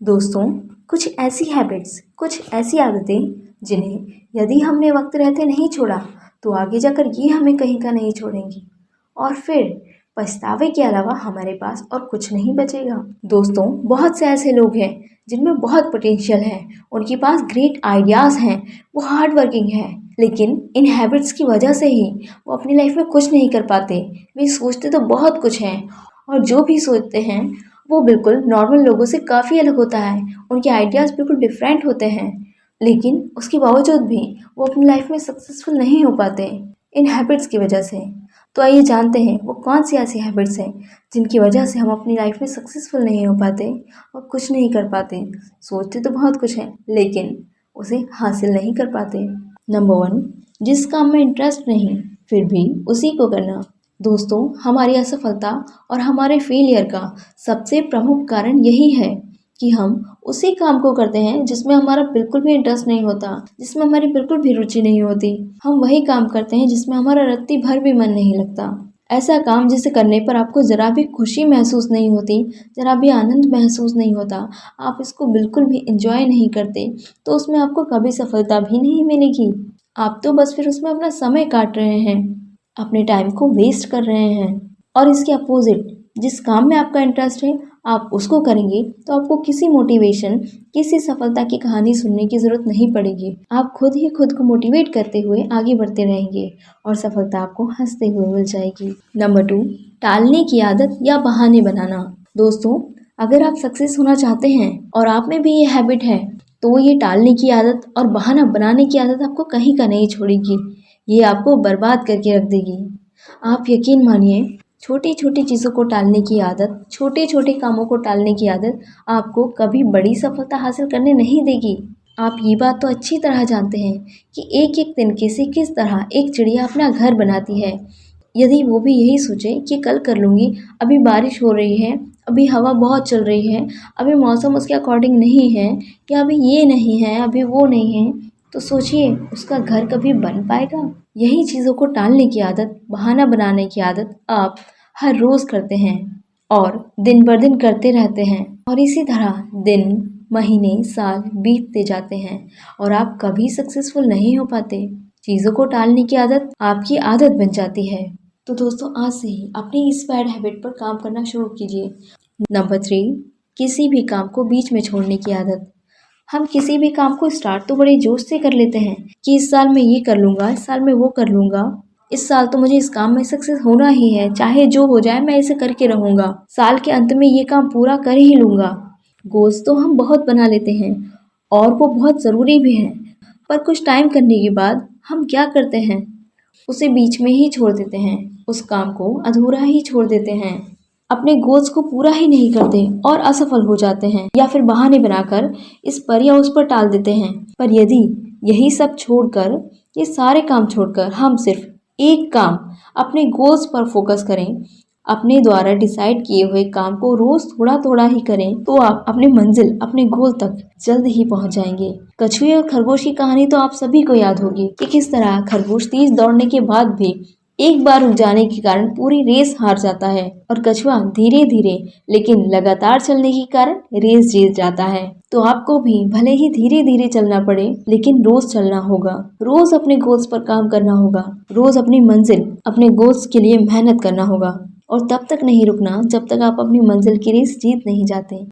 दोस्तों, कुछ ऐसी हैबिट्स, कुछ ऐसी आदतें जिन्हें यदि हमने वक्त रहते नहीं छोड़ा तो आगे जाकर ये हमें कहीं का नहीं छोड़ेंगी और फिर पछतावे के अलावा हमारे पास और कुछ नहीं बचेगा। दोस्तों, बहुत से ऐसे लोग हैं जिनमें बहुत पोटेंशियल है, उनके पास ग्रेट आइडियाज़ हैं, वो हार्ड वर्किंग है, लेकिन इन हैबिट्स की वजह से ही वो अपनी लाइफ में कुछ नहीं कर पाते। वे सोचते तो बहुत कुछ हैं और जो भी सोचते हैं वो बिल्कुल नॉर्मल लोगों से काफ़ी अलग होता है। उनके आइडियाज़ बिल्कुल डिफरेंट होते हैं, लेकिन उसके बावजूद भी वो अपनी लाइफ में सक्सेसफुल नहीं हो पाते इन हैबिट्स की वजह से। तो आइए जानते हैं वो कौन सी ऐसी हैबिट्स हैं जिनकी वजह से हम अपनी लाइफ में सक्सेसफुल नहीं हो पाते और कुछ नहीं कर पाते। सोचते तो बहुत कुछ है लेकिन उसे हासिल नहीं कर पाते। नंबर 1, जिस काम में इंटरेस्ट नहीं फिर भी उसी को करना। दोस्तों, हमारी असफलता और हमारे फेलियर का सबसे प्रमुख कारण यही है कि हम उसी काम को करते हैं जिसमें हमारा बिल्कुल भी इंटरेस्ट नहीं होता, जिसमें हमारी बिल्कुल भी रुचि नहीं होती। हम वही काम करते हैं जिसमें हमारा रत्ती भर भी मन नहीं लगता। ऐसा काम जिसे करने पर आपको ज़रा भी खुशी महसूस नहीं होती, ज़रा भी आनंद महसूस नहीं होता, आप इसको बिल्कुल भी एंजॉय नहीं करते, तो उसमें आपको कभी सफलता भी नहीं मिलेगी। आप तो बस फिर उसमें अपना समय काट रहे हैं, अपने टाइम को वेस्ट कर रहे हैं। और इसके अपोजिट, जिस काम में आपका इंटरेस्ट है आप उसको करेंगे तो आपको किसी मोटिवेशन, किसी सफलता की कहानी सुनने की ज़रूरत नहीं पड़ेगी। आप खुद ही खुद को मोटिवेट करते हुए आगे बढ़ते रहेंगे और सफलता आपको हंसते हुए मिल जाएगी। नंबर 2, टालने की आदत या बहाने बनाना। दोस्तों, अगर आप सक्सेस होना चाहते हैं और आप में भी ये हैबिट है तो ये टालने की आदत और बहाना बनाने की आदत आपको कहीं का नहीं छोड़ेगी। ये आपको बर्बाद करके रख देगी। आप यकीन मानिए, छोटी छोटी चीज़ों को टालने की आदत, छोटे छोटे कामों को टालने की आदत आपको कभी बड़ी सफलता हासिल करने नहीं देगी। आप ये बात तो अच्छी तरह जानते हैं कि एक एक तिनके से किस तरह एक चिड़िया अपना घर बनाती है। यदि वो भी यही सोचे कि कल कर लूँगी, अभी बारिश हो रही है, अभी हवा बहुत चल रही है, अभी मौसम उसके अकॉर्डिंग नहीं है, या अभी ये नहीं है, अभी वो नहीं है, तो सोचिए उसका घर कभी बन पाएगा? यही चीज़ों को टालने की आदत, बहाना बनाने की आदत आप हर रोज़ करते हैं और दिन बर दिन करते रहते हैं और इसी तरह दिन, महीने, साल बीतते जाते हैं और आप कभी सक्सेसफुल नहीं हो पाते। चीज़ों को टालने की आदत आपकी आदत बन जाती है। तो दोस्तों, आज से ही अपनी इस बैड हैबिट पर काम करना शुरू कीजिए। नंबर 3, किसी भी काम को बीच में छोड़ने की आदत। हम किसी भी काम को स्टार्ट तो बड़े जोश से कर लेते हैं कि इस साल मैं ये कर लूँगा, इस साल मैं वो कर लूँगा, इस साल तो मुझे इस काम में सक्सेस होना ही है, चाहे जो हो जाए मैं इसे करके रहूँगा, साल के अंत में ये काम पूरा कर ही लूँगा। गोल्स तो हम बहुत बना लेते हैं और वो बहुत ज़रूरी भी हैं, पर कुछ टाइम करने के बाद हम क्या करते हैं, उसे बीच में ही छोड़ देते हैं, उस काम को अधूरा ही छोड़ देते हैं, अपने गोल्स को पूरा ही नहीं करते और असफल हो जाते हैं या फिर बहाने बनाकर इस पर या उस पर टाल देते हैं। पर यदि यही सब छोड़कर, ये सारे काम छोड़कर हम सिर्फ एक काम, अपने गोल्स पर फोकस करें, अपने द्वारा डिसाइड किए हुए काम को रोज थोड़ा थोड़ा ही करें, तो आप अपने मंजिल, अपने गोल तक जल्द ही पहुंच जाएंगे। कछुए और खरगोश की कहानी तो आप सभी को याद होगी कि किस तरह खरगोश तेज दौड़ने के बाद भी एक बार रुक जाने के कारण पूरी रेस हार जाता है और कछुआ धीरे धीरे लेकिन लगातार चलने के कारण रेस जीत जाता है। तो आपको भी भले ही धीरे धीरे चलना पड़े, लेकिन रोज चलना होगा, रोज अपने गोल्स पर काम करना होगा, रोज अपनी मंजिल, अपने गोल्स के लिए मेहनत करना होगा और तब तक नहीं रुकना जब तक आप अपनी मंजिल की रेस जीत नहीं जाते।